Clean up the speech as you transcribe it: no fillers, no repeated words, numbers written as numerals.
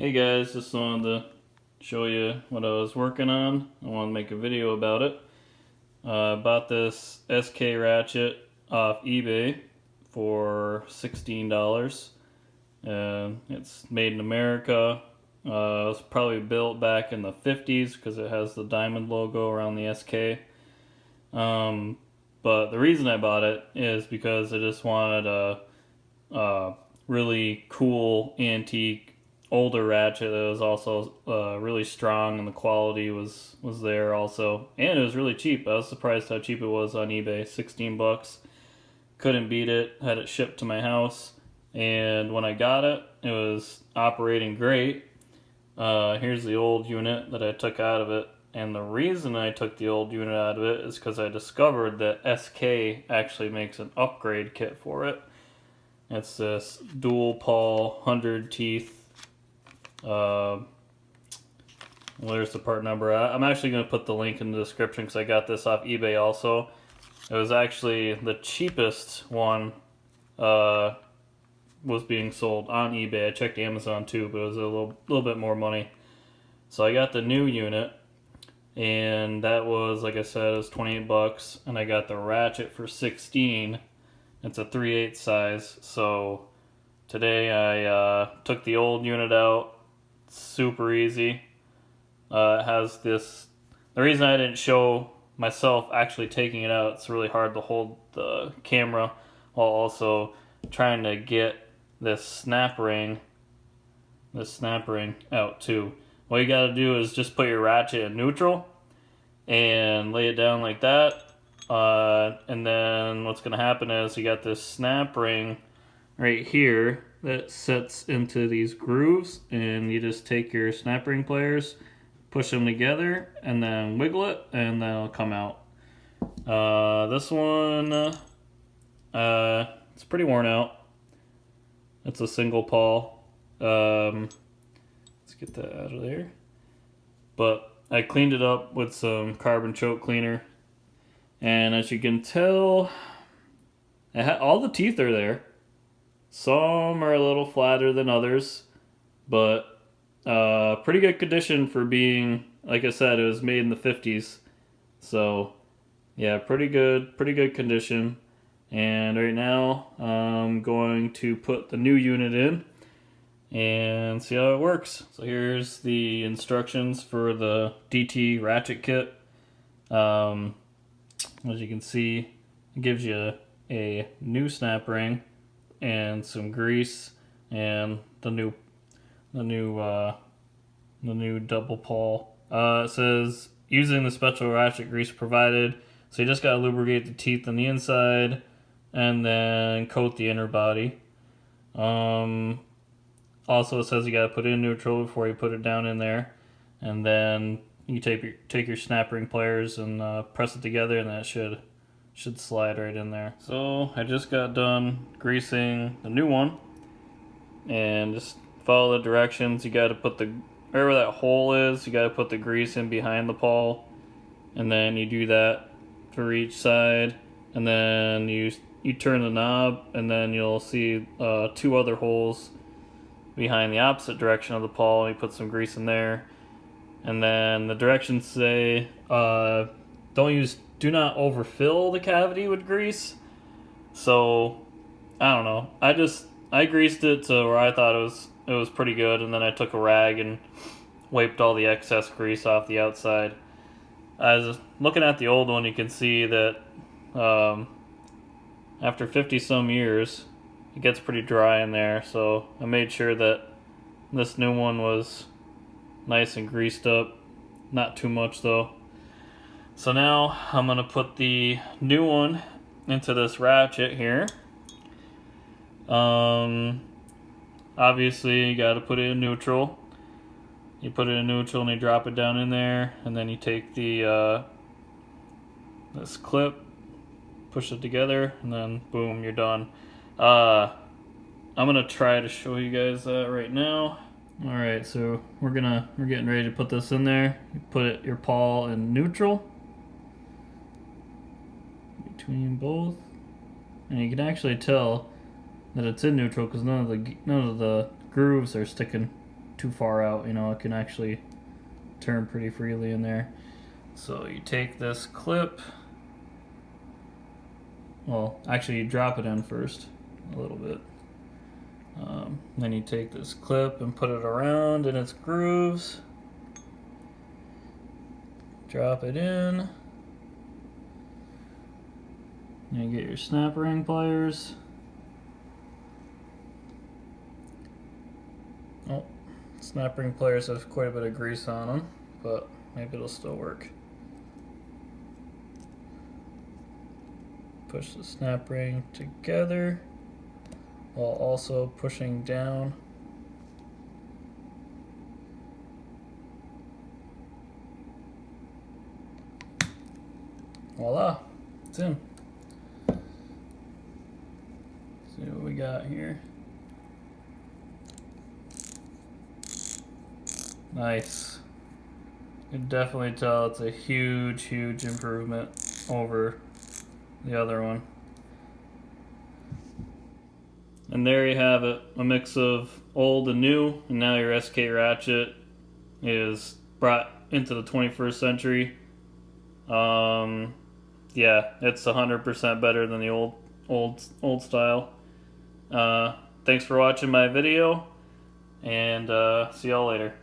Hey guys, just wanted to show you what I was working on. I want to make a video about it. I bought this SK Ratchet off eBay for $16. It's made in America. It was probably built back in the 50s because it has the diamond logo around the SK. But the reason I bought it is because I just wanted a really cool antique older Ratchet that was also really strong, and the quality was there also, and it was really cheap. I was surprised how cheap it was on eBay. 16 bucks, couldn't beat it. Had it shipped to my house, and when I got it, it was operating great. Here's the old unit that I took out of it, and the reason I took the old unit out of it is because I discovered that SK actually makes an upgrade kit for it. It's this dual pawl 100 teeth. There's the part number. I'm actually going to put the link in the description because I got this off eBay also. It was actually the cheapest one was being sold on eBay. I checked Amazon too, but it was a little bit more money. So I got the new unit, and that was, like I said, it was 28 bucks, and I got the Ratchet for 16. It's a 3/8 size. So today I took the old unit out. Super easy. It has this. The reason I didn't show myself actually taking it out, it's really hard to hold the camera while also trying to get this snap ring out too. What you got to do is just put your Ratchet in neutral and lay it down like that. And then what's going to happen is you got this snap ring right here that sets into these grooves, and you just take your snap ring pliers, push them together, and then wiggle it, and then it'll come out. This one, it's pretty worn out. It's a single pawl. Let's get that out of there. But I cleaned it up with some carbon choke cleaner, and as you can tell, all the teeth are there. Some are a little flatter than others, but pretty good condition for being, like I said, it was made in the 50s. So yeah, pretty good condition. And right now I'm going to put the new unit in and see how it works. So here's the instructions for the DT Ratchet kit. As you can see, it gives you a new snap ring and some grease and the new double pawl. It says using the special ratchet grease provided. So you just gotta lubricate the teeth on the inside and then coat the inner body. Also, it says you gotta put it in neutral before you put it down in there, and then you take your snap ring pliers and press it together, and that should slide right in there. So I just got done greasing the new one, and just follow the directions. You got to put wherever that hole is, you got to put the grease in behind the pawl, and then you do that for each side, and then you turn the knob, and then you'll see two other holes behind the opposite direction of the pawl, and you put some grease in there. And then the directions say do not overfill the cavity with grease. So I don't know. I greased it to where I thought it was pretty good, and then I took a rag and wiped all the excess grease off the outside. As looking at the old one, you can see that after 50 some years, it gets pretty dry in there. So I made sure that this new one was nice and greased up, not too much though. So now I'm gonna put the new one into this Ratchet here. Obviously you gotta put it in neutral. You put it in neutral and you drop it down in there, and then you take the this clip, push it together, and then boom, you're done. I'm gonna try to show you guys that right now. Alright, so we're getting ready to put this in there. You put your pawl in neutral between both, and you can actually tell that it's in neutral because none of the grooves are sticking too far out. You know, it can actually turn pretty freely in there. So you take this clip. Well, actually, you drop it in first a little bit. Then you take this clip and put it around in its grooves. Drop it in. You get your snap ring pliers. Oh, snap ring pliers have quite a bit of grease on them, but maybe it'll still work. Push the snap ring together while also pushing down. Voila, it's in. See what we got here. Nice. You can definitely tell it's a huge improvement over the other one. And there you have it, a mix of old and new, and now your SK Ratchet is brought into the 21st century. Yeah, it's 100% better than the old style. Thanks for watching my video, and see y'all later.